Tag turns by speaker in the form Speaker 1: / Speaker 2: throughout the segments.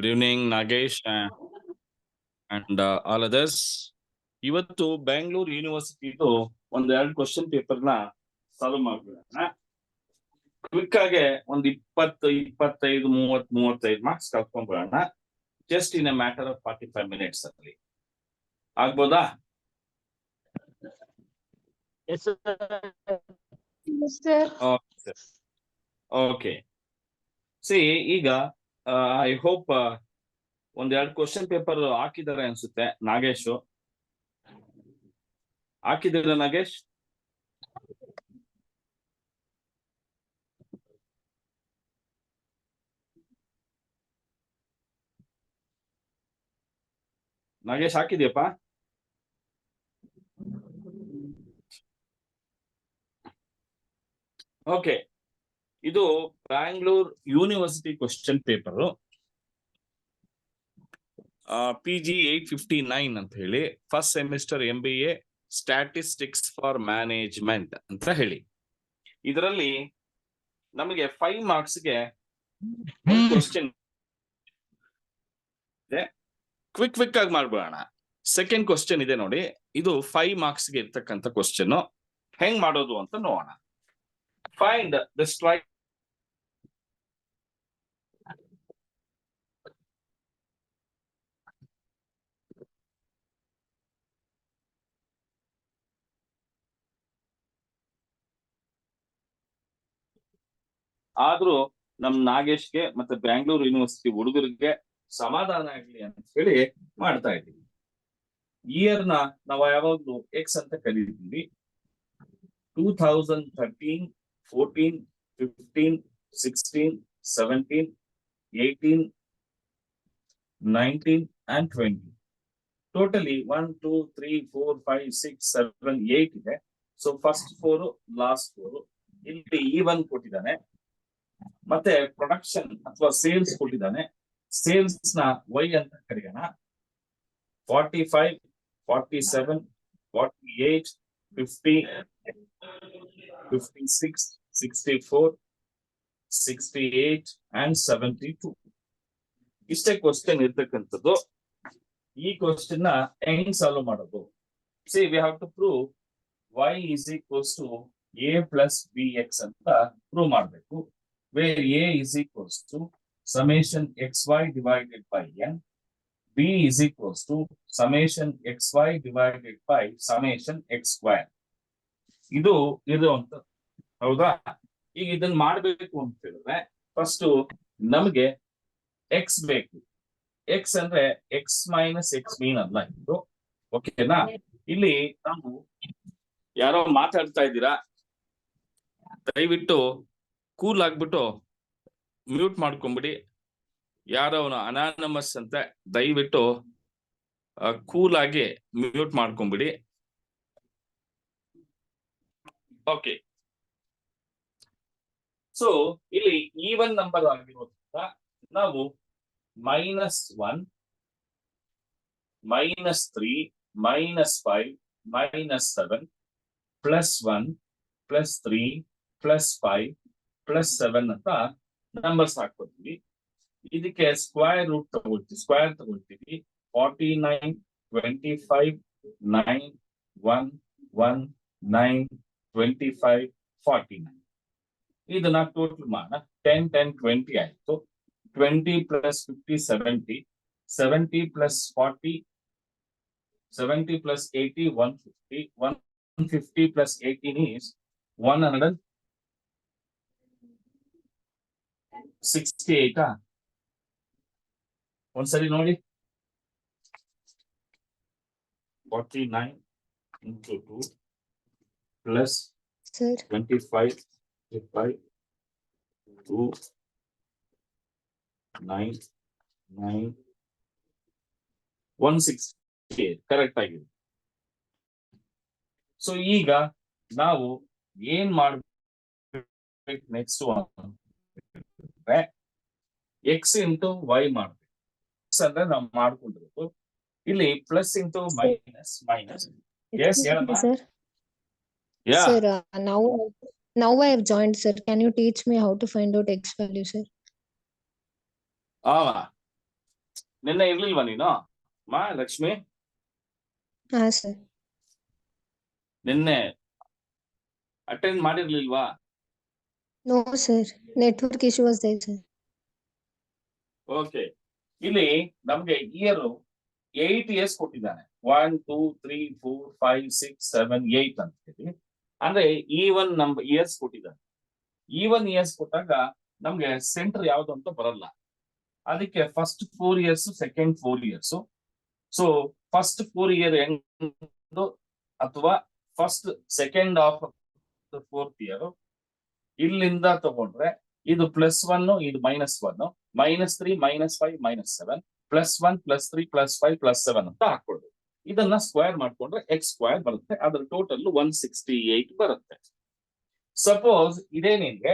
Speaker 1: Good evening, Nagesh and all others. ಇವತ್ತು ಬ್ಯಾಂಗ್ಳೂರ್ ಯೂನಿವರ್ಸಿಟಿದು ಒಂದೆರಡು ಕ್ವಶನ್ ಪೇಪರ್ ನ ಸಾಲ್ವ್ ಮಾಡ್ಬಿಡೋಣ. ಕ್ವಿಕ್ ಆಗಿ ಒಂದು 20, 25, 30, 35 ಮಾರ್ಕ್ಸ್ ಕಲ್ತ್ಕೊಂಡ್ಬಿಡೋಣ. Just in a matter of 45 minutes ಅಲ್ಲಿ ಆಗ್ಬೋದಾ? ಓಕೆ. ಸಿ ಈಗ ಐ ಹೋಪ್ ಒಂದೆರಡು ಕ್ವಶನ್ ಪೇಪರ್ ಹಾಕಿದ್ದಾರೆ ಅನ್ಸುತ್ತೆ. ನಾಗೇಶ್ ಹಾಕಿದಿಲ್ಲ? ನಾಗೇಶ್ ನಾಗೇಶ್ ಹಾಕಿದ್ಯಪ್ಪ? ಓಕೆ, ಇದು Bangalore university question paper PG 859 ಅಂತ ಹೇಳಿ, first semester MBA statistics for management ಅಂತ ಹೇಳಿ. ಇದರಲ್ಲಿ ನಮಗೆ 5 ಮಾರ್ಕ್ಸ್ಗೆ ಕ್ವಶನ್ ಇದೆ. ಕ್ವಿಕ್ ಆಗಿ ಮಾಡ್ಬಿಡೋಣ. ಸೆಕೆಂಡ್ ಕ್ವಶನ್ ಇದೆ ನೋಡಿ, ಇದು 5 ಮಾರ್ಕ್ಸ್ಗೆ ಇರ್ತಕ್ಕಂಥ ಕ್ವಶನ್. ಹೆಂಗ್ ಮಾಡೋದು ಅಂತ ನೋಡೋಣ. ಫೈಂಡ್ ದ ಸ್ಟ್ರೈಕ್ ಆದ್ರೂ ನಮ್ ನಾಗೇಶ್ಗೆ ಮತ್ತೆ ಬ್ಯಾಂಗ್ಳೂರ್ ಯೂನಿವರ್ಸಿಟಿ ಹುಡುಗರಿಗೆ ಸಮಾಧಾನ ಆಗ್ಲಿ ಅಂತ ಹೇಳಿ ಮಾಡ್ತಾ ಇದ್ದೀವಿ. ಇಯರ್ ನ ನಾವು ಯಾವಾಗ್ಲೂ ಎಕ್ಸ್ ಅಂತ ಕರೀತೀವಿ. 2013, 14, 15, 16, 17, 18, 19 and 20. ಟೋಟಲಿ 1, 2, 3, 4, 5, 6, 7, 8 ಇದೆ. So first 4, last 4. ಇಲ್ಲಿ E1 ಕೊಟ್ಟಿದ್ದಾನೆ, ಮತ್ತೆ ಪ್ರೊಡಕ್ಷನ್ ಅಥವಾ ಸೇಲ್ಸ್ ಕೊಟ್ಟಿದ್ದಾನೆ. ಸೇಲ್ಸ್ ನ Y ಅಂತ ಕರೆಯೋಣ. 45, 47, 48, 50, 56, 64, 68 and 72. ಇಷ್ಟೇ ಕ್ವಶನ್ ಇರ್ತಕ್ಕಂಥದ್ದು. ಈ ಕ್ವಶನ್ ನ ಹೆಂಗ್ ಸಾಲ್ವ್ ಮಾಡೋದು? See we have to prove y is equals to a plus bx ಅಂತ ಪ್ರೂವ್ ಮಾಡಬೇಕು. where a is equals to summation xy divided by n, b is equals to summation xy divided by summation x square. ಇದು ಅಂತ ಹೌದಾ? ಈಗ ಇದನ್ನ ಮಾಡಬೇಕು ಅಂತ ಹೇಳಿದ್ರೆ ಫಸ್ಟ್ ನಮಗೆ x ಬೇಕು. x ಅಂದ್ರೆ x ಮೈನಸ್ x ಮೀನ್ ಅಲ್ಲ ಇದು. ಓಕೆನಾ? ಇಲ್ಲಿ ನಾವು ಯಾರೋ ಮಾತಾಡ್ತಾ ಇದ್ದೀರಾ, ದಯವಿಟ್ಟು ಕೂಲ್ ಆಗ್ಬಿಟ್ಟು ಮ್ಯೂಟ್ ಮಾಡ್ಕೊಂಬಿಡಿ. ಯಾರೋ ಅವನು ಅನಾನಮಸ್ ಅಂತ, ದಯವಿಟ್ಟು ಕೂಲ್ ಆಗಿ ಮ್ಯೂಟ್ ಮಾಡ್ಕೊಂಬಿಡಿ. ಓಕೆ, ಸೊ ಇಲ್ಲಿ ಈವನ್ ನಂಬರ್ ಆಗಿರೋದ್ರಿಂದ ನಾವು -1, -3, -5, -7, +1, +3, +5, +7 ಅಂತ ನಂಬರ್ಸ್ ಹಾಕೋತೀವಿ. ಇದಕ್ಕೆ ಸ್ಕ್ವೇರ್ ರೂಟ್ ತಗೊಳ್ತೀವಿ. 49, 25, 9, 1, 1, 9, 25, 49. ಇದನ್ನ ಟೋಟಲ್ ಮಾಡೋಣ. 10, 10, 20 ಆಯ್ತು. 20 + 50, 70, 70 + 40, 70 + 80, 150, 150 + 18 is 168. ಒಂದ್ಸರಿ ನೋಡಿ. 49 into 2 plus 25, 5, 2, 9, 9, 168 ಕರೆಕ್ಟ್ ಆಗಿದೆ. ಸೊ ಈಗ ನಾವು ಏನ್ ಮಾಡ್ಬೇಕು ನೆಕ್ಸ್ಟ್ x ಇಂಟು y ಮಾಡ್ಬೇಕು. x ಅಂದ್ರೆ ನಾವು ಮಾಡ್ಕೊಂಡಿರೋದು. ಇಲ್ಲಿ plus into minus minus. Yes ಹೇಳಮ್ಮ.
Speaker 2: Sir, now I have joined, sir. Can you teach me how to find out x value, sir?
Speaker 1: ನಿನ್ನೆ ಇರ್ಲಿಲ್ವಾ ನೀನು ಮಾ ಲಕ್ಷ್ಮಿ?
Speaker 2: ಹಾ ಸರ್.
Speaker 1: ನಿನ್ನೆ ಅಟೆಂಡ್ ಮಾಡಿರ್ಲಿಲ್ವಾ?
Speaker 2: No sir, network issue was there sir.
Speaker 1: Okay, ಇಲ್ಲಿ ನಮ್ಗೆ year 8 years ಕೊಟ್ಟಿದ್ದಾನೆ. 1 2 3 4 5 6 7 8 ಅಂತ ಹೇಳಿ. ಅಂದ್ರೆ ಈವನ್ ನಂಬರ್ ಇಯರ್ಸ್ ಕೊಟ್ಟಿದ್ದಾನೆ. ಈವನ್ ಇಯರ್ಸ್ ಕೊಟ್ಟಾಗ ನಮ್ಗೆ ಸೆಂಟರ್ ಯಾವ್ದು ಅಂತ ಬರಲ್ಲ. ಅದಕ್ಕೆ first 4 years, second 4 years. So first 4 year end ಅಥವಾ first second of 4th year ಇಲ್ಲಿಂದ ತಗೊಂಡ್ರೆ ಇದು +1, ಇದು -1, -3, -5, -7, +1, +3, +5, +7 ಅಂತ ಹಾಕೊಳ್ಬೇಕು. ಇದನ್ನ ಸ್ಕ್ವೇರ್ ಮಾಡ್ಕೊಂಡ್ರೆ x² ಬರುತ್ತೆ. ಅದ್ರ ಟೋಟಲ್ 168 ಬರುತ್ತೆ. ಸಪೋಸ್ ಇದೇ ನಿನ್ಗೆ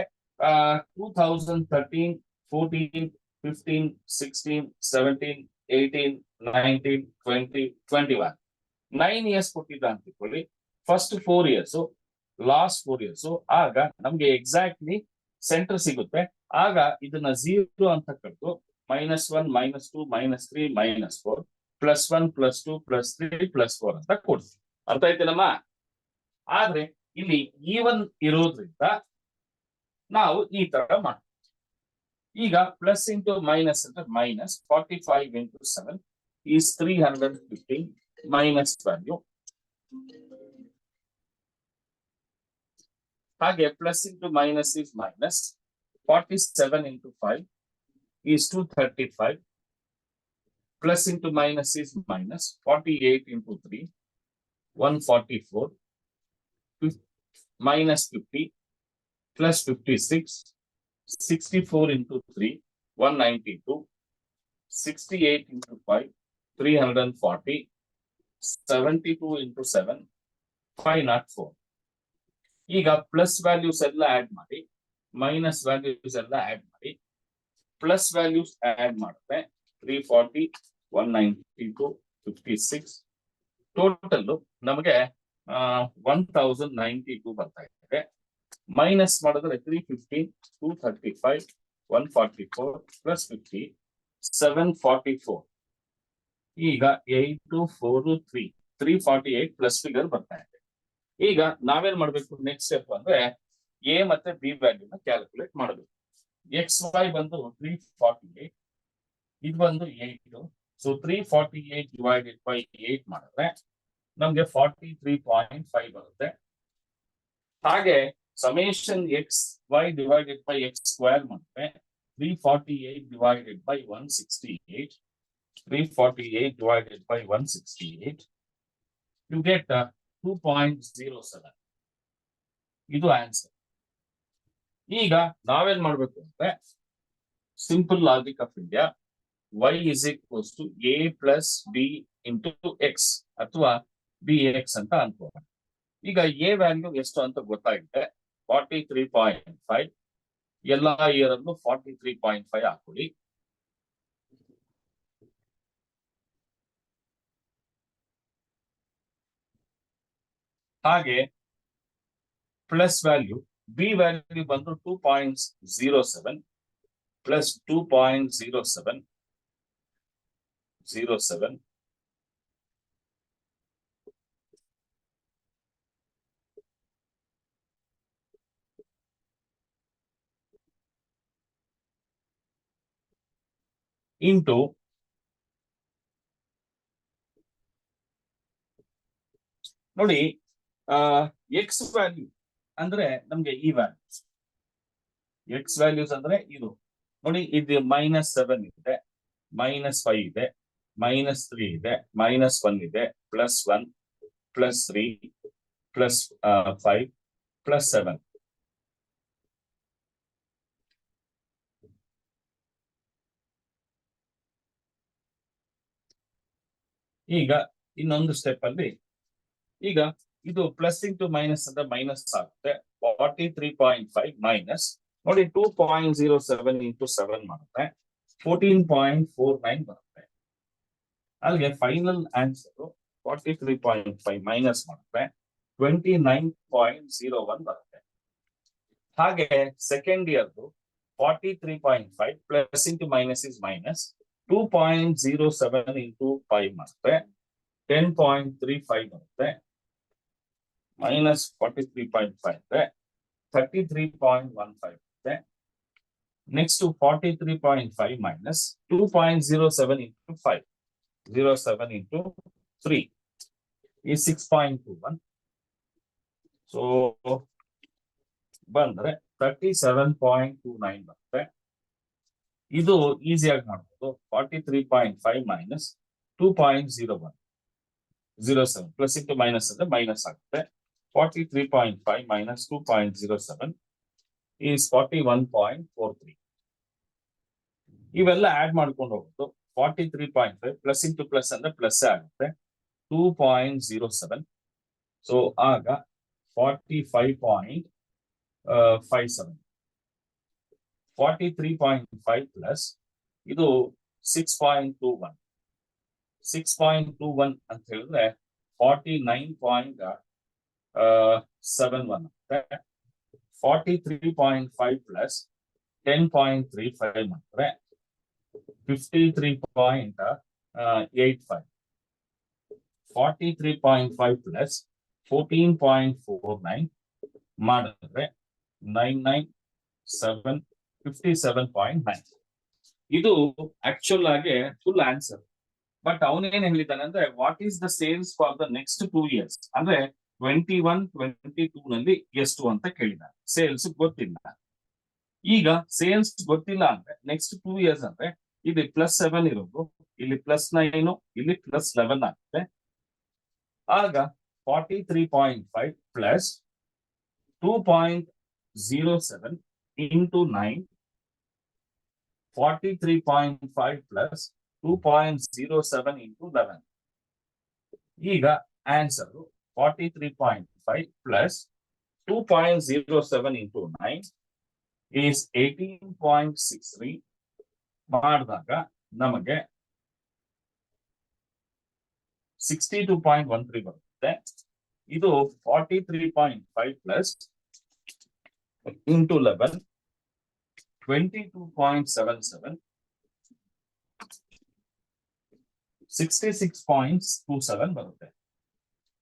Speaker 1: 2013, 14, 15, 16, 17, 18, 19, 20, 21 9 ಇಯರ್ಸ್ ಕೊಟ್ಟಿದ್ದ ಅಂತ ತಿಳ್ಕೊಳ್ಳಿ. First 4 years, last 4 years. ಆಗ ನಮ್ಗೆ ಎಕ್ಸಾಕ್ಟ್ಲಿ ಸೆಂಟರ್ ಸಿಗುತ್ತೆ. ಆಗ ಇದನ್ನ 0 ಅಂತ ಕಟ್ಟು -1, -2, -3, -4, +1, +2, +3, +4 ಅಂತ ಕೊಡ್ತೀವಿ. ಅರ್ಥ ಆಯ್ತೇನಮ್ಮ? ಆದ್ರೆ ಇಲ್ಲಿ ಈವನ್ ಇರೋದ್ರಿಂದ ನಾವು ಈ ತರ ಮಾಡ್ತೀವಿ. ಈಗ ಪ್ಲಸ್ ಇಂಟು ಮೈನಸ್ ಅಂದ್ರೆ -45 × 7 is 315 ಮೈನಸ್ ವ್ಯಾಲ್ಯೂ. ಹಾಗೆ plus into minus is minus. 47 × 5 is 235. Plus into minus is minus. 48 × 3, 144. Minus 50 plus 56. 64 × 3, 192. 68 × 5, 340. 72 × 7, 504. ಈಗ ಪ್ಲಸ್ ವ್ಯಾಲ್ಯೂಸ್ ಎಲ್ಲ ಆಡ್ ಮಾಡಿ, ಮೈನಸ್ ವ್ಯಾಲ್ಯೂಸ್ ಎಲ್ಲ ಆಡ್ ಮಾಡಿ, ಪ್ಲಸ್ ವ್ಯಾಲ್ಯೂಸ್ ಆಡ್ ಮಾಡುತ್ತೆ. 340, 192, 56. ಟೋಟಲ್ ನಮಗೆ 1092 ಬರ್ತಾ ಇದೆ. ಮೈನಸ್ ಮಾಡಿದ್ರೆ 315, 235, 144 ಪ್ಲಸ್ 50, 744. ಈಗ 8243, 348 ಪ್ಲಸ್ ಫಿಗರ್ ಬರ್ತಾ ಇದೆ. ಈಗ ನಾವೇನ್ ಮಾಡ್ಬೇಕು? ನೆಕ್ಸ್ಟ್ ಸ್ಟೆಪ್ ಅಂದ್ರೆ ಎ ಮತ್ತೆ ಬಿ ವ್ಯಾಲ್ಯೂನ ಕ್ಯಾಲ್ಕುಲೇಟ್ ಮಾಡಬೇಕು. XY ಬಂದು 348, ಇದು ಬಂದು 8. ಸೊ 348 ಡಿವೈಡೆಡ್ ಬೈ 8 ಮಾಡಿದ್ರೆ ನಮ್ಗೆ 43.5 ಬರುತ್ತೆ. ಹಾಗೆ summation XY divided by x² ಮಾಡಿದ್ರೆ 348 divided by 168, 348 divided by 168, you get 2.07. ಇದು ಆನ್ಸರ್. ಈಗ ನಾವೇನ್ ಮಾಡ್ಬೇಕು ಅಂದ್ರೆ simple logic of India, y is equals to a plus b into x ಅಥವಾ bx ಅಂತ ಅನ್ಕೋಣ. ಈಗ a ವ್ಯಾಲ್ಯೂ ಎಷ್ಟು ಅಂತ ಗೊತ್ತಾಗಿದೆ. 43.5. ಎಲ್ಲಾ ಇಯರ್ ಅನ್ನು 43.5 ಹಾಕೊಳ್ಳಿ. ಹಾಗೆ ಪ್ಲಸ್ ವ್ಯಾಲ್ಯೂ ಬಿ ವ್ಯಾಲ್ಯೂ ಬಂದು 2.07 ಪ್ಲಸ್ 2.07 ಇಂಟು ನೋಡಿ ಎಕ್ಸ್ ವ್ಯಾಲ್ಯೂ ಅಂದ್ರೆ ನಮ್ಗೆ ಈ ವ್ಯಾಲ್ಯೂಸ್, ಎಕ್ಸ್ ವ್ಯಾಲ್ಯೂಸ್ ಅಂದ್ರೆ ಇದು ನೋಡಿ. ಇದು -7 ಇದೆ, -5 ಇದೆ, -3 ಇದೆ, -1 ಇದೆ, +1, +3, +5, +7. ಈಗ ಇನ್ನೊಂದು ಸ್ಟೆಪ್ ಅಲ್ಲಿ ಈಗ ಇದು ಪ್ಲಸ್ ಇಂಟು ಮೈನಸ್ ಅಂದ್ರೆ ಮೈನಸ್ ಆಗುತ್ತೆ. 43.5 ಮೈನಸ್ ನೋಡಿ 2.07 × 7 ಮಾಡುತ್ತೆ 14.49 ಬರುತ್ತೆ. ಅಲ್ಲಿಗೆ ಫೈನಲ್ ಆನ್ಸರ್ 43.5 ಮೈನಸ್ ಮಾಡುತ್ತೆ 29.01 ಬರುತ್ತೆ. ಹಾಗೆ ಸೆಕೆಂಡ್ ಇಯರ್ದು 43.5 plus into minus is minus. 2.07 into 5 ಬರುತ್ತೆ 10.35 ಬರುತ್ತೆ minus 43.5 ಅಂದ್ರೆ 33.15 ಬರುತ್ತೆ. Next 43.5 minus 2.07 into 5 07 into 3 is 6.21. So ಬಂದ್ರೆ 37.29 ಬರುತ್ತೆ. ಇದು ಈಸಿಯಾಗಿ ಮಾಡ್ಬೋದು. 43.5 minus 2.01 07 ಪ್ಲಸ್ ಇಂಟು ಮೈನಸ್ ಅಂದ್ರೆ ಮೈನಸ್ ಆಗುತ್ತೆ. 43.5 minus 2.07 is 41.43. ಇವೆಲ್ಲ ಆಡ್ ಮಾಡ್ಕೊಂಡು ಹೋಗೋದು. 43.5 ಪ್ಲಸ್ ಇಂಟು ಪ್ಲಸ್ ಅಂದ್ರೆ ಪ್ಲಸ್ ಆಗುತ್ತೆ 2.07. ಸೊ ಆಗ 45.57. 43.5 ಪ್ಲಸ್ ಇದು 6.21. 6.21 ಅಂತ ಹೇಳಿದ್ರೆ 49.71 ಆಗುತ್ತೆ. 43.5 ಪ್ಲಸ್ 10.35 ಮಾಡಿದ್ರೆ 53.85. 43.5 ಪ್ಲಸ್ 14.49 ಮಾಡಿದ್ರೆ 57.9. ಇದು ಆಕ್ಚುಲ್ ಆಗಿ ಫುಲ್ ಆನ್ಸರ್. ಬಟ್ ಅವನೇನ್ ಹೇಳಿದ್ದಾನೆ ಅಂದ್ರೆ what is the sales for the next 2 years ಅಂದ್ರೆ 21-22 ನಲ್ಲಿ ಎಷ್ಟು ಅಂತ ಕೇಳಿದ್ದಾನೆ. ಸೇಲ್ಸ್ ಗೊತ್ತಿಲ್ಲ. ಈಗ ಸೇಲ್ಸ್ ಗೊತ್ತಿಲ್ಲ ಅಂದ್ರೆ ನೆಕ್ಸ್ಟ್ 2 years ಅಂದ್ರೆ ಇಲ್ಲಿ +7 ಇರೋದು, ಇಲ್ಲಿ +9, ಇಲ್ಲಿ +11 ಆಗುತ್ತೆ. ಆಗ 43.5 ಪ್ಲಸ್ 2.07 into 9, 43.5 plus 2.07 into 11. ಈಗ ಆನ್ಸರ್ 43.5 plus 2.07 into 9 is 18.63 ಮಾಡಿದಾಗ ನಮಗೆ 62.13 ಬರುತ್ತೆ. ಇದು 43.5 plus into 11, 22.77, 66.27 ಬರುತ್ತೆ.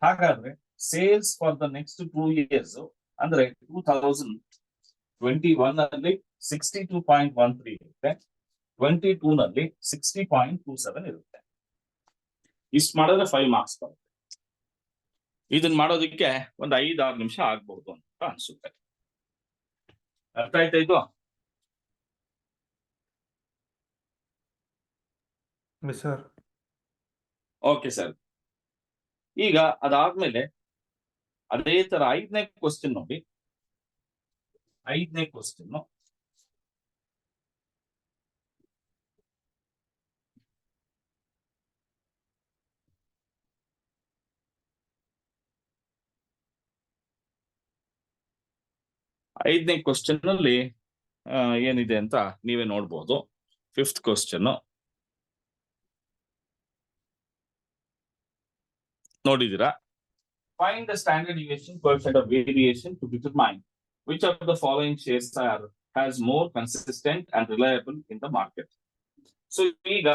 Speaker 1: ಹಾಗಾದ್ರೆ sales for the next 2 years ಅಂದ್ರೆ 2021 ನಲ್ಲಿ 62.13 ಇರುತ್ತೆ, 22 ನಲ್ಲಿ 60.27 ಇರುತ್ತೆ. ಇಷ್ಟು ಮಾಡಿದ್ರೆ 5 ಮಾರ್ಕ್ಸ್ ಬರುತ್ತೆ. ಇದನ್ನ ಮಾಡೋದಕ್ಕೆ ಒಂದು 5-6 ನಿಮಿಷ ಆಗ್ಬಹುದು ಅಂತ ಅನ್ಸುತ್ತೆ. ಅರ್ಥ ಆಯ್ತಾ ಇದು?
Speaker 3: Sir
Speaker 1: okay sir. ಈಗ ಅದಾದ್ಮೇಲೆ ಅದೇ ತರ 5ನೇ ಕ್ವಶನ್ ನೋಡಿ. 5ನೇ ಕ್ವಶನ್ ಅಲ್ಲಿ ಏನಿದೆ ಅಂತ ನೀವೇ ನೋಡ್ಬೋದು. 5th ಕ್ವಶನ್ ನೋಡಿದಿರಾ? Find the standard deviation coefficient of variation to determine which of the following shares has more consistent and reliable in the market. So ಈಗ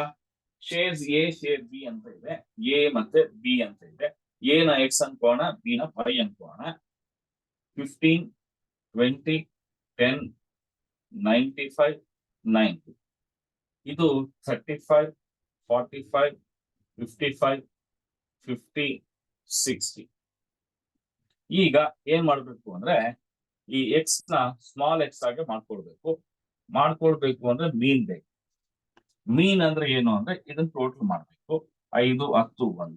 Speaker 1: ಶೇರ್ಸ್ ಎ, ಶೇರ್ ಬಿ ಅಂತ ಇದೆ. ಎ ಮತ್ತೆ ಬಿ ಅಂತ ಇದೆ. A ನ X ಅನ್ಕೋಣ, B ನ Y ಅನ್ಕೋಣ. 15, 20, 10, 95, 90. ಇದು 35, 45, 55, 50, 60. ಈಗ ಏನ್ ಮಾಡ್ಬೇಕು ಅಂದ್ರೆ ಈ ಎಕ್ಸ್ ನ ಸ್ಮಾಲ್ ಎಕ್ಸ್ ಆಗಿ ಮಾಡ್ಕೊಳ್ಬೇಕು ಅಂದ್ರೆ ಮೀನ್ ಬೇಕು. ಮೀನ್ ಅಂದ್ರೆ ಏನು ಅಂದ್ರೆ ಇದನ್ನ ಟೋಟಲ್ ಮಾಡ್ಬೇಕು. 5, 10, 1,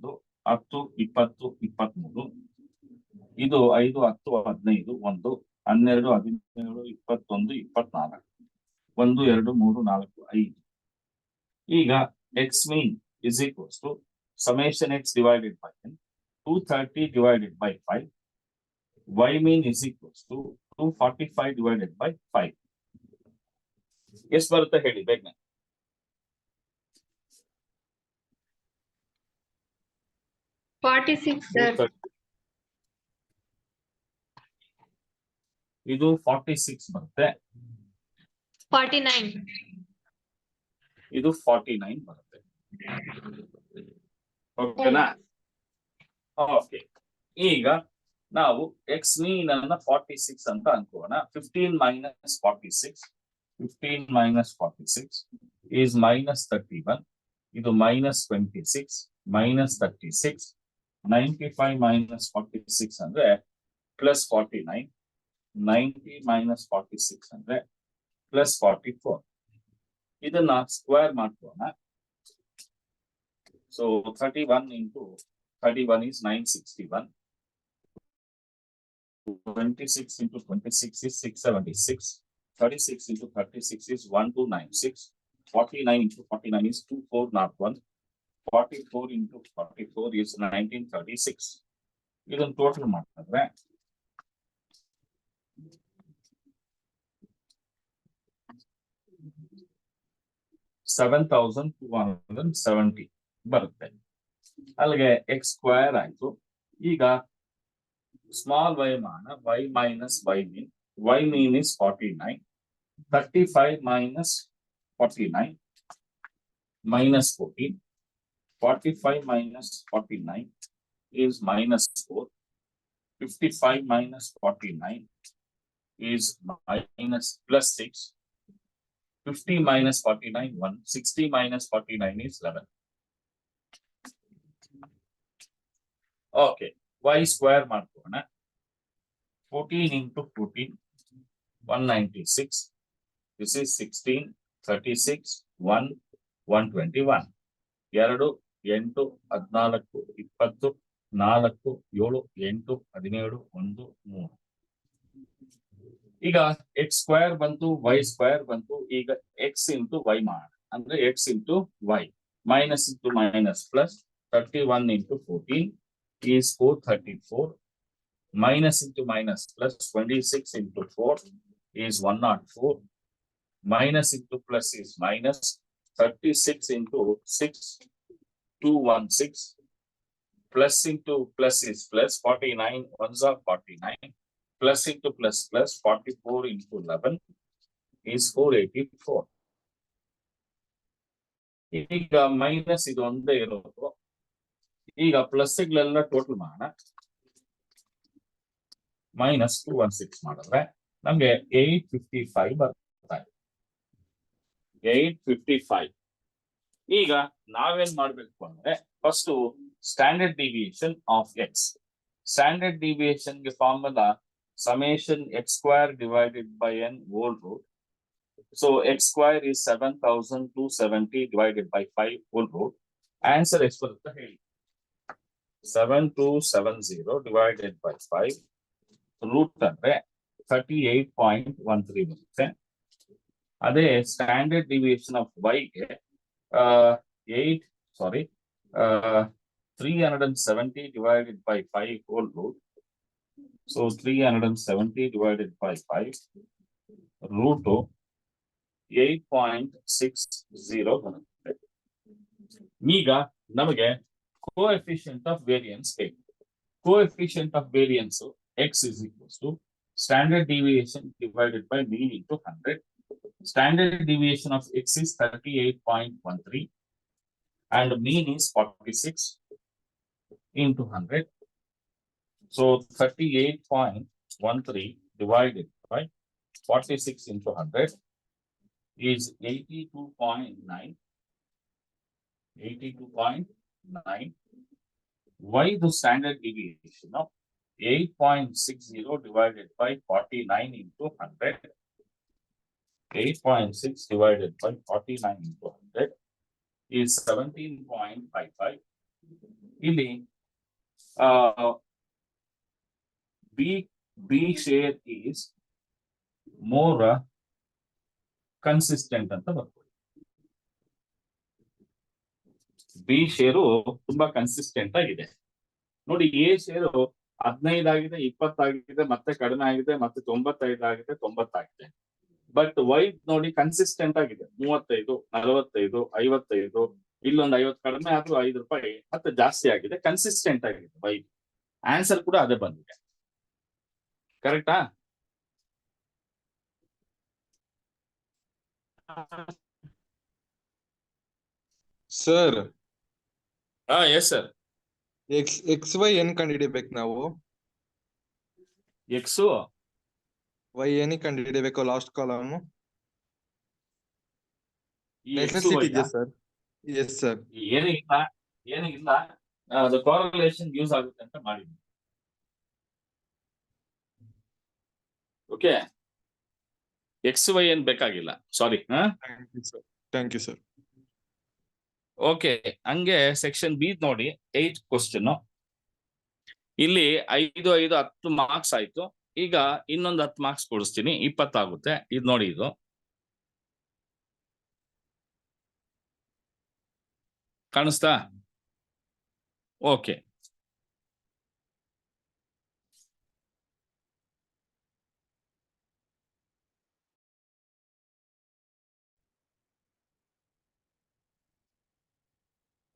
Speaker 1: 10, 20, 23. ಇದು 5, 10, 15, 1, 12, 17, 21, 24. 1, 2, 3, 4, 5. ಈಗ X mean is equals to summation x divided by n, 230 divided by 5. Y mean is equals to 245 divided by 5. ಎಷ್ಟು ಬರುತ್ತೆ ಹೇಳಿ ಬೇಗನೆ? ಇದು 46 ಬರುತ್ತೆ.
Speaker 4: 49.
Speaker 1: ಇದು 49 ಬರುತ್ತೆ. ಓಕೆನಾ? ಓಕೆ, ಈಗ ನಾವು ಎಕ್ಸ್ ಮೀನ್ ಅನ್ನ 46 ಅಂತ ಅನ್ಕೋಣ. 15 minus 46, 15 minus 46 is minus 31. ಇದು minus 26, minus 36, 95 minus 46 ಅಂದ್ರೆ plus 49, 90 minus 46 ಅಂದ್ರೆ plus 44. ಇದನ್ನ square ಮಾಡ್ಕೋಣ. So 31 into 31 is 961. 26 into 26 is 676. 36 into 36 is 1296. 49 into 49 is 2401. 44 into 44 is 1936. ಇದನ್ನು ಟೋಟಲ್ ಮಾಡಿದ್ರೆ $7,270 ಬರುತ್ತೆ. ಅಲ್ಲಿಗೆ ಎಕ್ಸ್ ಸ್ಕ್ವೇರ್ ಆಯ್ತು. ಈಗ ಸ್ಮಾಲ್ y ಮಾನ y minus y mean. Y mean is 49. 35 minus 49 minus 14. 45 minus 49 is minus 4. 55 minus 49 is minus plus 6. 50 minus 49, 1. 60 minus 49 is 11. Okay, y square ಮಾಡ್ಕೋಣ. 14 into 14, 196. This is 16, 36, 1, 121. 2, 8, 14, 20, 4, 7, 8, 17, 1, 3. ಈಗ x square ಬಂತು, y square ಬಂತು. ಈಗ x into y ಮಾಡ ಅಂದ್ರೆ x into y, minus into minus plus. 31 into 14 is 434. Minus into minus plus 26 into 4 is 104. Minus into plus is minus. 36 into 6, 216. Plus into plus is plus. 49 ones are 49. Plus into plus plus 44 into 11 is 484. ಈಗ minus ಇದು ಒಂದೇ ಇರೋದು. ಈಗ plus ಗಳೆಲ್ಲ total ಮಾಡೋಣ. minus 216 ಮಾಡಿದ್ರೆ ನಮ್ಗೆ 855 ಬರ್ತಾ ಇದೆ. 855. ಈಗ ನಾವೇನ್ ಮಾಡ್ಬೇಕು ಅಂದ್ರೆ first standard deviation of X. Standard deviation ಗೆ formula summation x square divided by n whole root. So x square is 7,270 divided by 5 whole root. Answer ಎಷ್ಟು ಬರುತ್ತೆ ಹೇಳಿ. 7270 divided by 5 ರೂಟ್ ಅಂದ್ರೆ 38.13 ಬರುತ್ತೆ. ಅದೇ ಸ್ಟ್ಯಾಂಡರ್ಡ್ ಡಿವಿಯೇಷನ್ ಆಫ್ y ಗೆ 370 divided by 5 whole root. So 370 divided by 5 root 8.60 ಬರುತ್ತೆ. ಈಗ ನಮಗೆ ಕೋಎಫಿಷಿಯಂಟ್ ಆಫ್ ವೇರಿಯನ್ಸ್ ಬೇಕು. Coefficient of variance x is equals to standard deviation divided by mean into 100. Standard deviation of x is 38.13 and mean is 46 into 100. So 38.13 divided by 46 into 100 is 82.9. 82.9. Why the standard deviation of 8.60 divided by 49 into 100? 8.6 divided by 49 into 100 is 17.55. ಇಲ್ಲಿ B share is more consistent ಅಂತ ಬರ್ತದೆ. B share ತುಂಬಾ consistent ಆಗಿದೆ. ನೋಡಿ, A share 15 ಆಗಿದೆ, 20 ಆಗಿದೆ, ಮತ್ತೆ ಕಡಿಮೆ ಆಗಿದೆ, ಮತ್ತೆ 95 ಆಗಿದೆ, 90 ಆಗಿದೆ. ಬಟ್ ವೈ ನೋಡಿ ಕನ್ಸಿಸ್ಟೆಂಟ್ ಆಗಿದೆ. 35, 45, 55, ಇಲ್ಲೊಂದು 50 ಕಡಿಮೆ ಆದ್ರೂ ₹5 ಮತ್ತೆ ಜಾಸ್ತಿ ಆಗಿದೆ. ಕನ್ಸಿಸ್ಟೆಂಟ್ ಆಗಿದೆ ವೈ. ಆನ್ಸರ್ ಕೂಡ ಅದೇ ಬಂದಿದೆ. ಕರೆಕ್ಟಾ?
Speaker 3: Sir
Speaker 1: yes sir.
Speaker 3: X Y ಏನ್ ಕಂಡುಹಿಡಿಬೇಕು ನಾವು?
Speaker 1: ಎಕ್ಸು
Speaker 3: ವೈ ಏನಿಗೆ ಕಂಡುಹಿಡಿಬೇಕು ಲಾಸ್ಟ್ ಕಾಲಮ್?
Speaker 1: ಈ ಎಕ್ಸು
Speaker 3: ನೆಸೆಸಿಟಿ ಇದೆಯಾ ಸರ್? Yes sir.
Speaker 1: ಏನಿಲ್ಲ ಅದು ಕಾರಲೇಷನ್ ಯೂಸ್ ಆಗುತ್ತೆ ಅಂತ ಮಾಡಿದ್ವಿ. ಓಕೆ, ಎಕ್ಸ್ ವೈ ಏನ್ ಬೇಕಾಗಿಲ್ಲ, sorry.
Speaker 3: Thank you sir.
Speaker 1: Okay, ಹಂಗೆ ಸೆಕ್ಷನ್ ಬಿ ನೋಡಿ, 8 ಕ್ವಶನ್. ಇಲ್ಲಿ 5, 5, 10 ಮಾರ್ಕ್ಸ್ ಆಯ್ತು. ಈಗ ಇನ್ನೊಂದು 10 ಮಾರ್ಕ್ಸ್ ಕೊಡಿಸ್ತೀನಿ, 20 ಆಗುತ್ತೆ. ಇದು ನೋಡಿ, ಇದು ಕಾಣಿಸ್ತಾ? ಓಕೆ,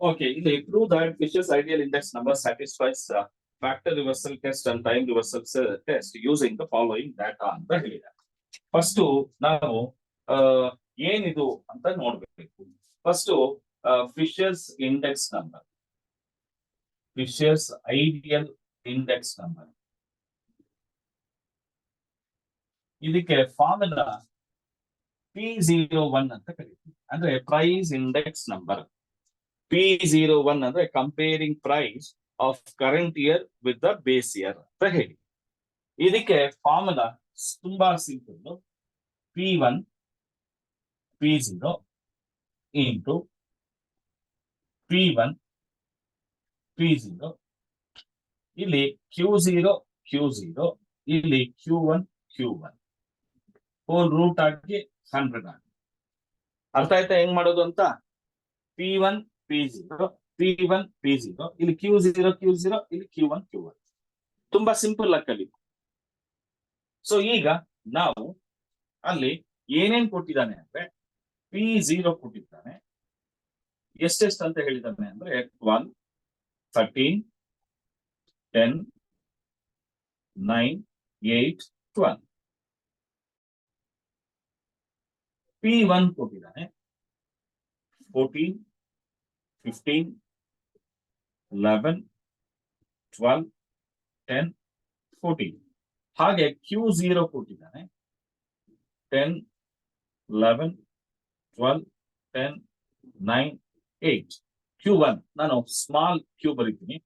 Speaker 1: okay, ಇಲ್ಲಿ prove that Fisher's ideal index number satisfies factor reversal test and time reversal test using the following data ಅಂತ ಹೇಳಿದ್ದಾರೆ. ಫಸ್ಟ್ ನಾವು ಏನಿದು ಅಂತ ನೋಡ್ಬೇಕು. First Fisher's index number, Fisher's ideal index number. ಇದಕ್ಕೆ ಫಾರ್ಮುಲಾ P01 ಅಂತ ಕರೀತೀವಿ, ಅಂದ್ರೆ ಪ್ರೈಸ್ ಇಂಡೆಕ್ಸ್ ನಂಬರ್. P01 ಅಂದ್ರೆ comparing price of current year with the base year ಅಂತ ಹೇಳಿ. ಇದಕ್ಕೆ ಫಾರ್ಮುಲಾ ತುಂಬಾ simple. P1 P0 into P1 P0, ಇಲ್ಲಿ Q0 Q0, ಇಲ್ಲಿ Q1 Q1, ಹೋಲ್ ರೂಟ್ ಆಗಿ 100 ಆಗಿ. ಅರ್ಥ ಆಯ್ತಾ ಹೆಂಗ್ ಮಾಡೋದು ಅಂತ? P1 P0, P1 P0, ಇಲ್ಲಿ Q0 Q0, ಇಲ್ಲಿ Q1 Q1. ತುಂಬಾ ಸಿಂಪಲ್ ಆಗಿ ಕಲಿ. ಸೊ ಈಗ ನಾವು ಅಲ್ಲಿ ಏನೇನ್ ಕೊಟ್ಟಿದ್ದಾನೆ ಅಂದ್ರೆ, P0 ಕೊಟ್ಟಿದ್ದಾನೆ, ಎಷ್ಟೆಷ್ಟು ಅಂತ ಹೇಳಿದ್ದಾನೆ ಅಂದ್ರೆ 12, 13, 10, 9, 8, 12. P1 ಕೊಟ್ಟಿದ್ದಾನೆ 14, 15, 11, 12, 10, 14. ಹಾಗೆ Q0 ಕೊಟ್ಟಿದ್ದಾನೆ 10, 11, 12, 10, 9, 8. Q1 ನಾನು ಸ್ಮಾಲ್ ಕ್ಯೂ ಬರೀತೀನಿ,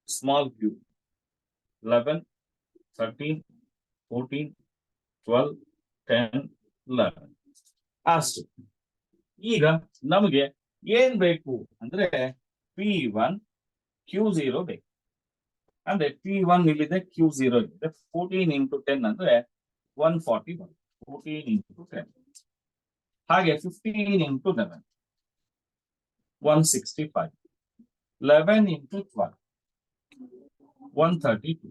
Speaker 1: ಸ್ಮಾಲ್ ಕ್ಯೂ 11, 13, 14, 12, 10, 11 ಅಷ್ಟು. ಈಗ ನಮಗೆ ಏನ್ ಬೇಕು ಅಂದ್ರೆ P1 Q0 ಬೇಕು. ಅಂದ್ರೆ P1 ಇಲ್ಲಿದೆ, Q0 ಇಲ್ಲಿದೆ. 14 ಇಂಟು 10 ಅಂದ್ರೆ 140 ಬರುತ್ತೆ. 14 ಇಂಟು 10 ಹಾಗೆ 15 into 11 165, 11 into 12 132,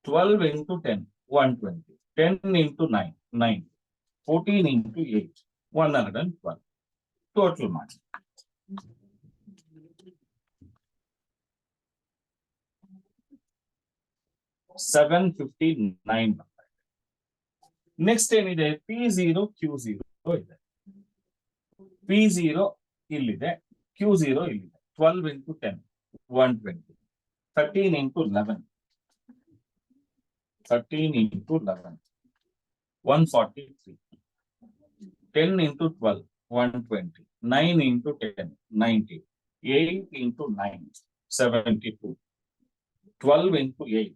Speaker 1: 12 into 10 120, 10 into 9 9, 14 into 8 112. Total mark 759. Next ಏನಿದೆ? P0 Q0 ಇದೆ. P0 ಇಲ್ಲಿದೆ, Q0 ಇಲ್ಲಿದೆ. 12 into 10 120, 13 into 11 143, 10 into 12 120, 9 into 10 90, 8 into 9 72, 12 into 8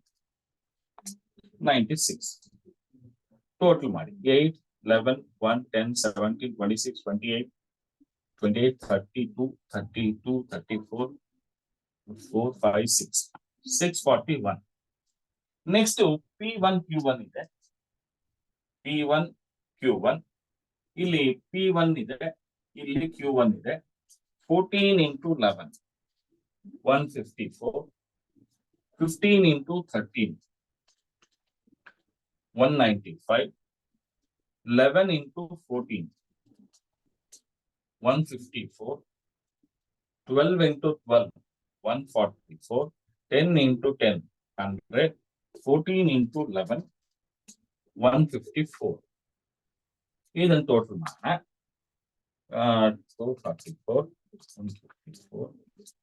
Speaker 1: 96. Total ಮಾಡಿ 8, 11, 1, 10, 17, 26, 28, 32, 32, 34, 4, 5, 6, 641. ನೆಕ್ಸ್ಟ್ P1 Q1 ಇದೆ. P1 Q1, ಇಲ್ಲಿ P1 ಇದೆ, ಇಲ್ಲಿ Q1 ಇದೆ. 14 into 11 154, 15 into 13 195, 11 into 14 154, 12 into 12 144, 10 into 10 100, 14 into 11 154. ಇದನ್ನು ಟೋಟಲ್ ಮಾಡೋಣ. 244, 154,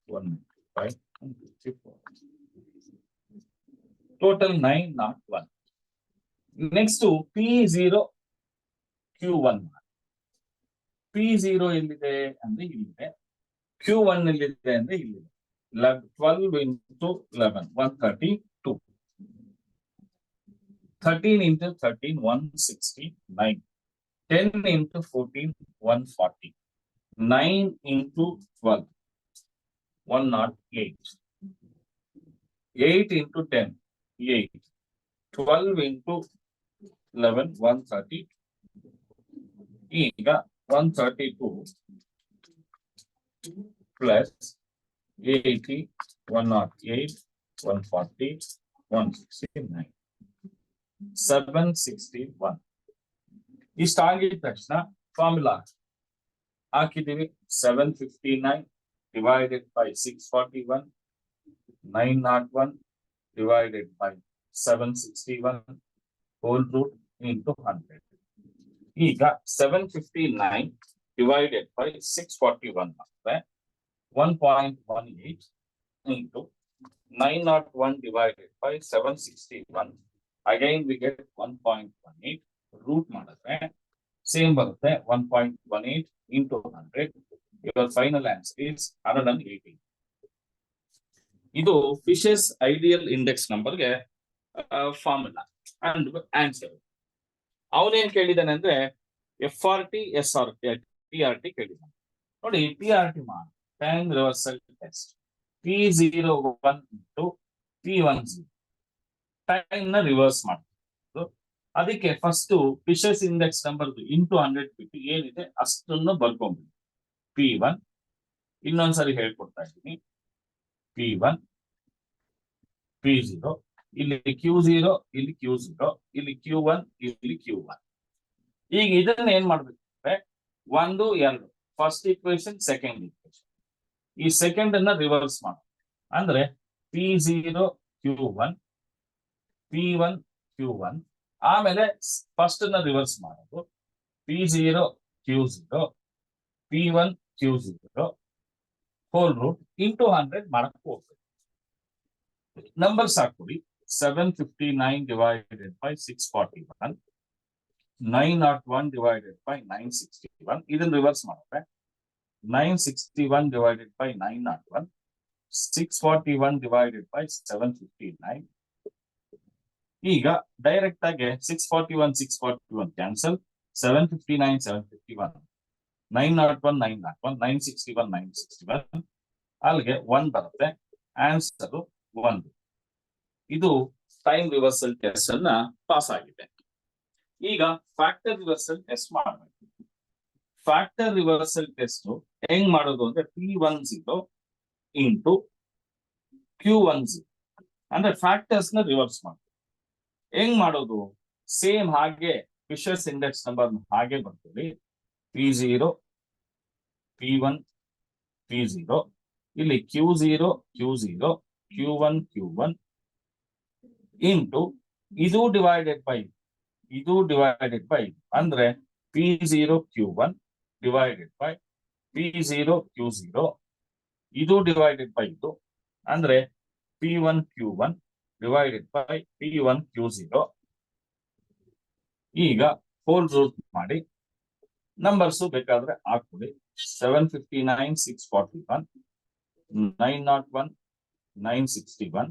Speaker 1: 195, 154. Total 901. Next to P0 Q1. P0 ಎಲ್ಲಿದೆ ಅಂದ್ರೆ ಇಲ್ಲಿದೆ, Q1 ಎಲ್ಲಿದೆ ಅಂದ್ರೆ ಇಲ್ಲಿದೆ. 12 into 11, 132. 13 into 13, 169. 10 into 14, 140. 9 into 12, 108. 8 into 10, 8. 12 into 11, 130. ಈಗ 132 plus 80, 108, 140, 169. 761. ಇಷ್ಟ ಆಗಿದ ತಕ್ಷಣ ಫಾರ್ಮುಲಾ ಹಾಕಿದೀವಿ. 759 divided by 641, 901 divided by 761 whole root into 100. ಈಗ 759 divided by 641 ಅಂದ್ರೆ 1.18 into 901 divided by 761. Again we get 1.18. Root ಮಾಡಿದ್ರೆ ಸೇಮ್ ಬರುತ್ತೆ 1.18 into 100. Your final answer is 180. ಇದು ಫಿಶರ್ಸ್ ಐಡಿಯಲ್ ಇಂಡೆಕ್ಸ್ ನಂಬರ್ಗೆ ಫಾರ್ಮುಲಾ ಅಂಡ್ ಆನ್ಸರ್. ಅವನೇನ್ ಕೇಳಿದಾನೆ ಅಂದ್ರೆ FRT SRT TRT ಕೇಳಿದಾನೆ. ನೋಡಿ TRT ಮಾಡಿ time reversal test P01 into P10 time ನ ರಿವರ್ಸ್ ಮಾಡ್ತೀವಿ. ಅದಕ್ಕೆ first Fisher's index number into 100 ಬಿಟ್ಟು ಏನಿದೆ ಅಷ್ಟನ್ನು ಬರ್ಕೊಂಡ್ಬಿಡಿ. P1 ಇನ್ನೊಂದ್ಸರಿ ಹೇಳ್ಕೊಡ್ತಾ ಇದ್ದೀನಿ. P1, P0, ಇಲ್ಲಿ Q0, ಇಲ್ಲಿ Q0, ಇಲ್ಲಿ Q1, ಇಲ್ಲಿ Q1. ಈಗ ಇದನ್ನ ಏನ್ ಮಾಡ್ಬೇಕು ಅಂದ್ರೆ 1, 2 ಫಸ್ಟ್ ಈಕ್ವೇಶನ್, ಸೆಕೆಂಡ್ ಈಕ್ವೇಶನ್. ಈ ಸೆಕೆಂಡ್ ಅನ್ನ ರಿವರ್ಸ್ ಮಾಡ ಅಂದ್ರೆ P0 Q1, P1 Q1. ಆಮೇಲೆ ಫಸ್ಟ್ ನ ರಿವರ್ಸ್ ಮಾಡೋದು P0 Q0, P1 Q0 hole root into 100 ಮಾಡಕ್ ಹೋಗ್ಬೇಕು. Numbers ಹಾಕೊಡಿ. 759 divided by 641, 901 divided by 961. ಇದನ್ನ ರಿವರ್ಸ್ ಮಾಡಿದ್ರೆ 961 divided by 901, 641 divided by 759. ಈಗ ಡೈರೆಕ್ಟ್ ಆಗಿ 641 ಕ್ಯಾನ್ಸಲ್, 759 751, 901 901, 961 961. ಅಲ್ಲಿಗೆ 1 ಬರುತ್ತೆ. ಆನ್ಸರ್ 1. ಇದು ಟೈಮ್ ರಿವರ್ಸಲ್ ಟೆಸ್ಟ್ ಅನ್ನ ಪಾಸ್ ಆಗಿದೆ. ಈಗ ಫ್ಯಾಕ್ಟರ್ ರಿವರ್ಸಲ್ ಟೆಸ್ಟ್ ಮಾಡಬೇಕು. ಫ್ಯಾಕ್ಟರ್ ರಿವರ್ಸಲ್ ಟೆಸ್ಟ್ ಹೆಂಗ್ ಮಾಡೋದು ಅಂದ್ರೆ P10 ಇಂಟು Q10 ಅಂದ್ರೆ ಫ್ಯಾಕ್ಟರ್ಸ್ ನ ರಿವರ್ಸ್ ಮಾಡೋದು. ಹೆಂಗ್ ಮಾಡೋದು? ಸೇಮ್ ಹಾಗೆ ಫಿಶರ್ಸ್ ಇಂಡೆಕ್ಸ್ ನಂಬರ್ ಹಾಗೆ ಬರ್ತೀವಿ. P0 P1 P0, ಇಲ್ಲಿ Q0 Q0, Q1 Q1 into ಇದು ಡಿವೈಡೆಡ್ ಬೈ ಅಂದ್ರೆ P0 Q1 divided by P0 Q0, ಇದು ಡಿವೈಡೆಡ್ ಬೈ ಇದು ಅಂದ್ರೆ P1 Q1 divided by P1 Q0. ಈಗ ಹೋಲ್ ರೂಟ್ ಮಾಡಿ ನಂಬರ್ಸ್ ಬೇಕಾದ್ರೆ ಹಾಕೊಳ್ಳಿ. 759 641, 901 961,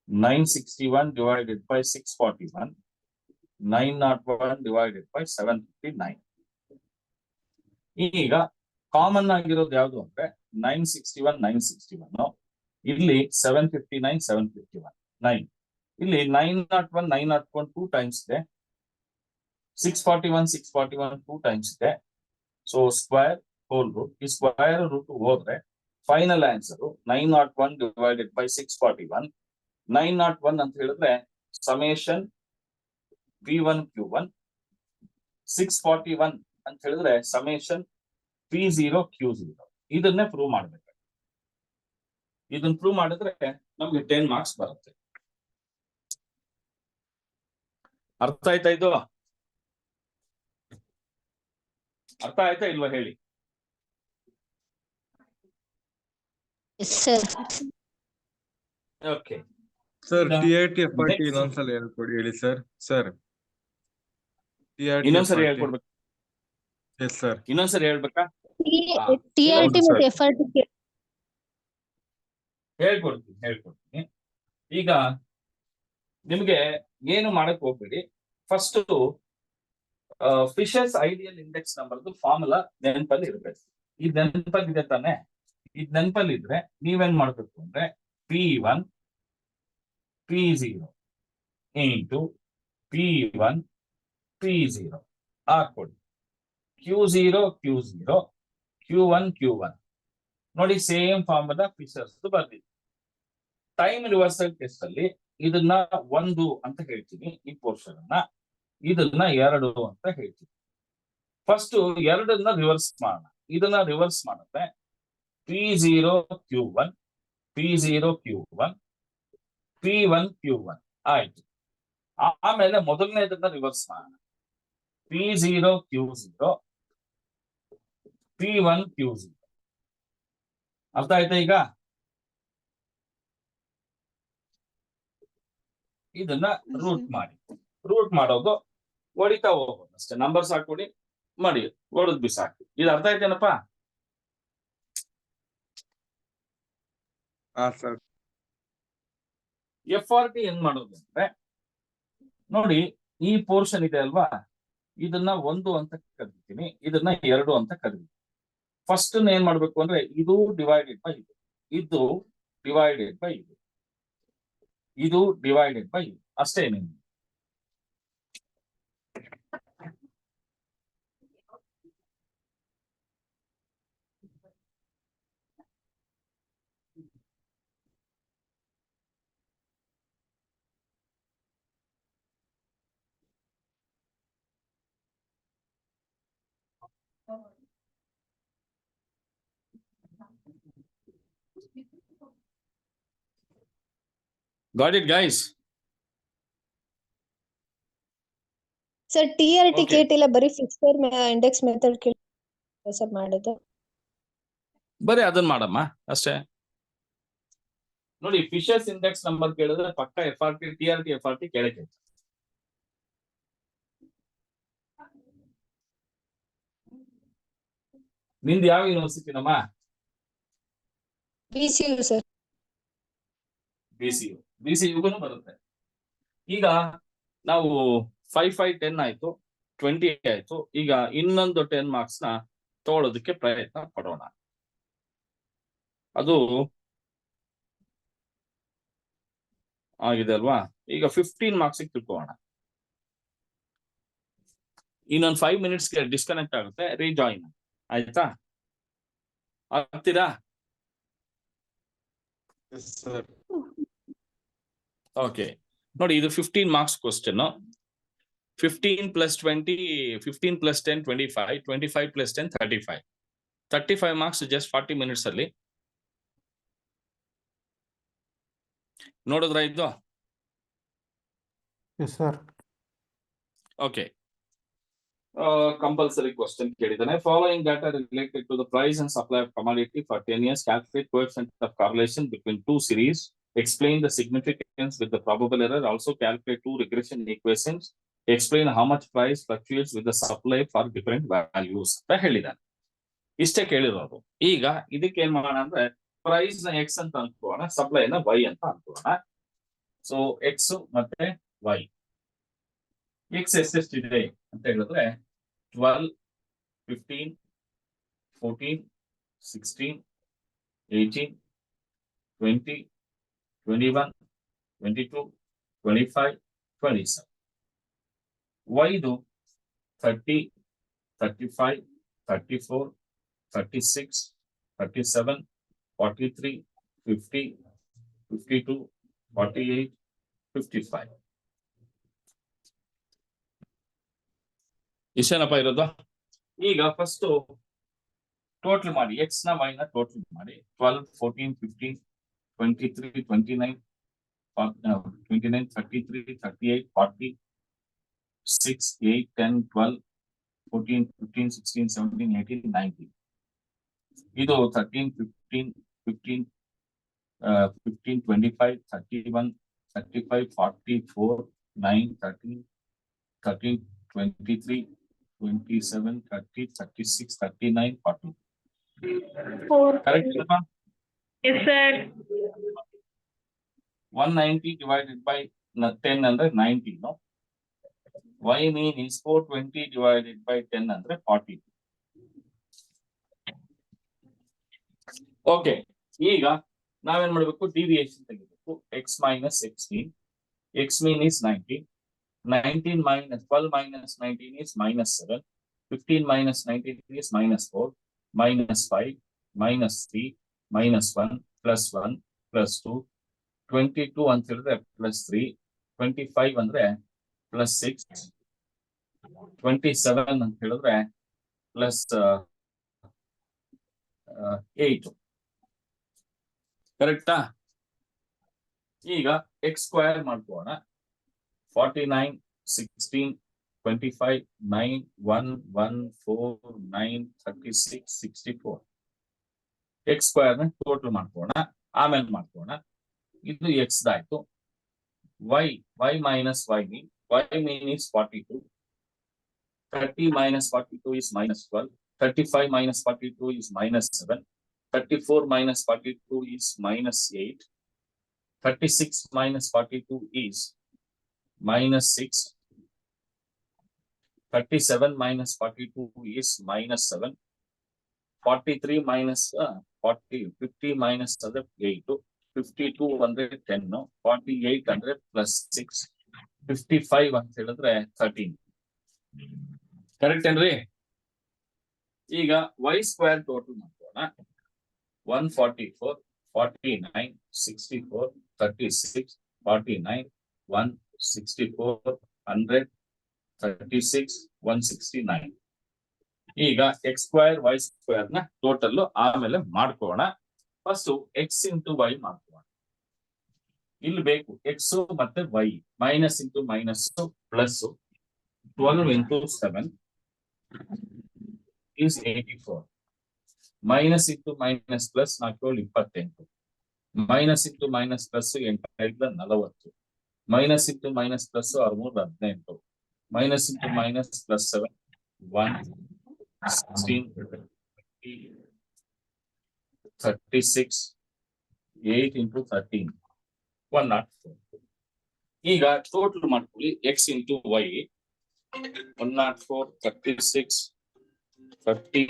Speaker 1: 961 divided by 641, 901 divided by 759. ಈಗ ಕಾಮನ್ ಆಗಿರೋದು ಯಾವುದು ಅಂದ್ರೆ 961 961, ಇಲ್ಲಿ 759 751 9, ಇಲ್ಲಿ 901 901 2 ಟೈಮ್ಸ್ ಇದೆ, 641 641 2 ಟೈಮ್ಸ್ ಇದೆ. ಸೊ ಸ್ಕ್ವೇರ್ ಹೋಲ್ ರೂಟ್, ಈ ಸ್ಕ್ವೇರ್ ರೂಟ್ ಹೋದ್ರೆ ಫೈನಲ್ ಆನ್ಸರ್ 901 divided by 641. 901 ಅಂತ ಹೇಳಿದ್ರೆ ಸಮೇಶನ್ P1 Q1, 641 ಅಂತ ಹೇಳಿದ್ರೆ ಸಮೇಶನ್ P0 Q0. ಇದನ್ನೇ ಪ್ರೂವ್ ಮಾಡ್ಬೇಕು. ಇದನ್ನ ಪ್ರೂವ್ ಮಾಡಿದ್ರೆ ನಮ್ಗೆ 10 ಮಾರ್ಕ್ಸ್ ಬರುತ್ತೆ. ಅರ್ಥ ಆಯ್ತಾ? ಇದು ಅರ್ಥ ಆಯ್ತಾ ಇಲ್ವಾ ಹೇಳಿ?
Speaker 2: Yes, sir.
Speaker 1: ಓಕೆ.
Speaker 3: ಸರ್
Speaker 1: ಈಗ
Speaker 3: TIT FRT
Speaker 1: next.
Speaker 3: ಇನ್ನೊಂದ್ಸಲ ಹೇಳ್ಕೊಡಿ ಹೇಳಿ ಸರ್ TIT
Speaker 1: ಇನ್ನೊಂದ್ಸರಿ
Speaker 3: FRT.
Speaker 1: ಹೇಳ್ಕೊಡ್ಬೇಕು.
Speaker 3: Yes sir.
Speaker 1: ಇನ್ನೊಂದ್ಸರಿ ಹೇಳ್ಬೇಕಾ?
Speaker 2: TIT
Speaker 3: ಹೌದು
Speaker 2: ಮತ್ತೆ
Speaker 3: sir.
Speaker 2: FRT
Speaker 1: ಹೇಳ್ಕೊಡ್ತೀನಿ. ಈಗ ನಿಮ್ಗೆ ಏನು ಮಾಡಕ್ ಹೋಗ್ಬೇಡಿ. ಫಸ್ಟ್ ಫಿಶರ್ಸ್ ಐಡಿಯಲ್ ಇಂಡೆಕ್ಸ್ ನಂಬರ್ದು ಫಾರ್ಮುಲಾ ನೆನಪಲ್ಲಿ ಇರ್ಬೇಕು. ಈ ನೆನಪಲ್ಲಿದೆ ತಾನೆ? ಈ ನೆನಪಲ್ಲಿ ಇದ್ರೆ ನೀವೇನ್ ಮಾಡ್ಬೇಕು ಅಂದ್ರೆ P1 P0 into P1 P0 ಹಾಕೊಡಿ. Q0 Q1 Q1 ನೋಡಿ, ಸೇಮ್ ಫಾರ್ಮುಲಾ ಫಿಶರ್ಸ್ ಬರ್ದಿದೆ. ಟೈಮ್ ರಿವರ್ಸಲ್ ಟೆಸ್ಟ್ ಅಲ್ಲಿ ಇದನ್ನ 1 ಅಂತ ಹೇಳ್ತೀನಿ, ಈ ಪೋರ್ಷನ್ ಅನ್ನ. ಇದನ್ನ 2 ಅಂತ ಹೇಳ್ತೀನಿ. ಫಸ್ಟ್ 2 ರಿವರ್ಸ್ ಮಾಡೋಣ. ಇದನ್ನ ರಿವರ್ಸ್ ಮಾಡಿದ್ರೆ P0 Q1 P0 Q1 P1 Q1 ಆಯ್ತು. ಆಮೇಲೆ ಮೊದಲನೇದನ್ನ ರಿವರ್ಸ್ ಮಾಡೋಣ. P0 Q0 P1 Q0. ಅರ್ಥ ಆಯ್ತಾ? ಈಗ ಇದನ್ನ ರೂಟ್ ಮಾಡಿ. ರೂಟ್ ಮಾಡೋದು ಹೊಡಿತಾ ಹೋಗೋದು ಅಷ್ಟೇ. ನಂಬರ್ಸ್ ಹಾಕೊಡಿ, ಮಾಡಿ, ಹೊಡೆದ್ ಬಿಸಾಕಿ. ಇದು ಅರ್ಥ ಆಯ್ತೇನಪ್ಪ?
Speaker 3: ಹಾ ಸರ್.
Speaker 1: FRT ಏನ್ ಮಾಡೋದು ಅಂದ್ರೆ ನೋಡಿ, ಈ ಪೋರ್ಷನ್ ಇದೆ ಅಲ್ವಾ, ಇದನ್ನ 1 ಅಂತ ಕರಿತೀನಿ, ಇದನ್ನ 2 ಅಂತ ಕರಿತೀನಿ. ಫಸ್ಟ್ ಏನ್ ಮಾಡ್ಬೇಕು ಅಂದ್ರೆ ಇದು ಡಿವೈಡೆಡ್ ಬೈ ಇದು, ಇದು ಡಿವೈಡೆಡ್ ಬೈ ಇದು, ಇದು ಡಿವೈಡೆಡ್ ಬೈ ಇದು, ಅಷ್ಟೇ. ನಿಮ್ಗೆ got it guys?
Speaker 2: Sir TRT
Speaker 1: Okay.
Speaker 2: ಕೇಟಿಲ್ಲ, ಬರೀ ಫಿಕ್ಸರ್ ಇಂಡೆಕ್ಸ್ ಮೆಥಡ್ ಸರ್ ಮಾಡಿದ್ದು.
Speaker 1: ಬರೀ ಅದನ್ನ ಮಾಡಮ್ಮ ಅಷ್ಟೇ. ನೋಡಿ, ಫಿಶರ್ಸ್ ಇಂಡೆಕ್ಸ್ ನಂಬರ್ ಕೇಳಿದ್ರೆ ಪಕ್ಕ FRT TRT FRT ಕೇಳಕ್ಕೆ. ನಿಂದು ಯಾವ ಯೂನಿವರ್ಸಿಟಿ ನಮ್ಮ?
Speaker 2: BCU sir.
Speaker 1: BCU ಬರುತ್ತೆ. ಈಗ ನಾವು 5, 5, 10 ಆಯ್ತು, 20 ಆಯ್ತು. ಈಗ ಇನ್ನೊಂದು 10 ಮಾರ್ಕ್ಸ್ ನ ತಗೊಳ್ಳೋದಕ್ಕೆ ಪ್ರಯತ್ನ ಪಡೋಣ. ಅದು ಆಗಿದೆ ಅಲ್ವಾ? ಈಗ 15 ಮಾರ್ಕ್ಸ್ ತಿಳ್ಕೋಣ. ಇನ್ನೊಂದು 5 ಮಿನಿಟ್ಸ್ಗೆ ಡಿಸ್ಕನೆಕ್ಟ್ ಆಗುತ್ತೆ, ರೀಜಾಯಿನ್ ಆಯ್ತಾ? ಆಗ್ತೀರಾ?
Speaker 3: S sir.
Speaker 1: ಓಕೆ, ನೋಡಿ, ಇದು 15 marks question. 15 + 20, 15 + 10 25, 25 + 10 35, 35 marks just 40 minutes ಅಲ್ಲಿ. ನೋಡಿದ್ರ ಇದು?
Speaker 4: Yes sir.
Speaker 1: Okay. Compulsory question ಕೇಳಿದಾನೆ. Following data related to the price and supply of commodity for 10 years, calculate coefficient of correlation between 2 series, explain the significance with the probable error, also calculate 2 regression equations, explain how much price fluctuates with the supply for different values ಅಂತ ಹೇಳಿದಾನೆ. ಇಷ್ಟೇ ಕೇಳಿರೋದು. ಈಗ ಇದಕ್ಕೆ ಏನ್ ಮಾಡೋಣ ಅಂದ್ರೆ price ನ X ಅಂತ ಅನ್ಕೋಣ, ಸಪ್ಲೈ ನ Y ಅಂತ ಅನ್ಕೋಣ. ಸೊ X ಮತ್ತೆ Y. X ಎಷ್ಟೆಷ್ಟಿದೆ ಅಂತ ಹೇಳಿದ್ರೆ 12, 15, 14, 16, 18, 20, 21, 22, 25, 27. Yದು 30, 35, 34, 36, 37, 43, 50, 52, 48, 55. ಇಷ್ಟೇನಪ್ಪ ಇರೋದು? ಈಗ ಫಸ್ಟ್ ಟೋಟಲ್ ಮಾಡಿ, X ನ Y ನ ಟೋಟಲ್ ಮಾಡಿ. 12, 14, 15, 23, 29, 29, 33, 38, 40, 6, 8, 10, 12, 14, 15, 16, 17, 18, 19. ಇದು 13, 15, 15, 15, 25, 31, 35, 44, 9, 13, 13, 23, 27, 30, 36, 39, 40. Correct?
Speaker 4: Yes, sir.
Speaker 1: 190 divided by 10 under 90, no? Y mean is 420 divided by 10 under 40. Okay. ಈಗ ನಾವೇನ್ ಮಾಡಬೇಕು ಡಿವಿಯೇಷನ್ ತೆಗಿಬೇಕು x minus 16. X mean is 19. 19 minus 12 minus 19 is minus 7. 15 minus 19 is minus 4, minus 5, minus 3, minus 1, plus 1, plus 2. 22 ಅಂತ ಹೇಳಿದ್ರೆ plus 3. 25 ಅಂದ್ರೆ plus 6. 27 ಅಂತ ಹೇಳಿದ್ರೆ plus 8. ಕರೆಕ್ಟಾ? ಈಗ x ಸ್ಕ್ವೇರ್ ಮಾಡ್ಕೋಣ. 49, 16, 25, 9, 1, 1, 4, 9, 36, 64. x ಸ್ಕ್ವೇರ್ ನ ಟೋಟಲ್ ಮಾಡ್ಕೋಣ, ಆಮೇಲೆ ಮಾಡ್ಕೋಣ. ಇದು x ದಾಯ್ತು. y minus y mean is 42. 30 minus 42 is minus 12. 35 minus 42 is minus 7. 34 minus 42 is minus 8. 36 minus 42 is minus 6. 37 minus 42 is minus 7. 43 minus 50 minus 8. 52 under 10. 48 under plus 6. 55 ಅಂತ ಹೇಳಿದ್ರೆ 13. Correct ಏನ್ರಿ? ಈಗ y square total ಮಾಡ್ಕೋಣ. 144, 49, 64, 36, 49, 1, 64, 100, 36, 169. ಈಗ x square y square ನ total ಆಮೇಲೆ ಮಾಡ್ಕೋಣ. First x into y ಮಾಡ್ಕೋಣ. ಇಲ್ಲಿ ಬೇಕು x ಮತ್ತೆ y, minus into minus plus. 12 into 7 is 84. Minus into minus plus 28. Minus into minus plus 40. Minus into minus plus 18. Minus into minus plus 7, 1, 16, 20, 36, 8 into 13, 104. ಈಗ total ಮಾಡ್ಕೊಳ್ಳಿ x into y. 104, 36, 30,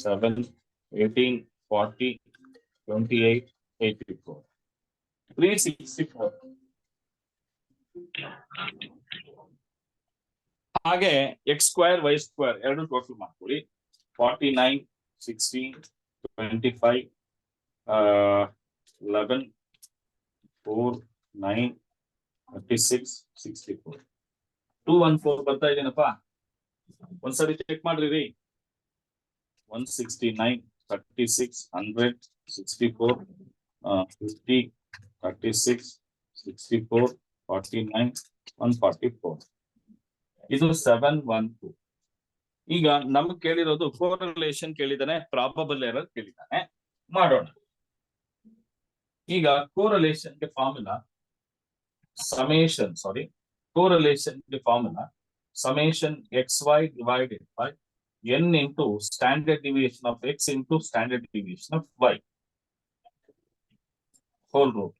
Speaker 1: 7, 18, 40, 28, 84. 364. ಹಾಗೆ x square y square ಎರಡು total ಮಾಡ್ಕೊಳ್ಳಿ. 49, 16, 25, 11, 4, 9, 36, 64. 214 ಬರ್ತಾ ಇದೆನಪ್ಪ? ಒಂದ್ಸರಿ check ಮಾಡ್ರಿ. 169, 36, 100, 64, 50, 36, 64, 49, 144. ಇದು 712. ಈಗ ನಮ್ಗೆ ಕೇಳಿರೋದು ಕೋರಿಲೇಷನ್ ಕೇಳಿದಾನೆ, ಪ್ರಾಬಬಲ್ ಎರರ್ ಕೇಳಿದಾನೆ. ಮಾಡೋಣ. ಈಗ ಕೋರಿಲೇಷನ್ ಗೆ formula correlation the formula summation xy divided by n into standard deviation of x into standard deviation of y whole root.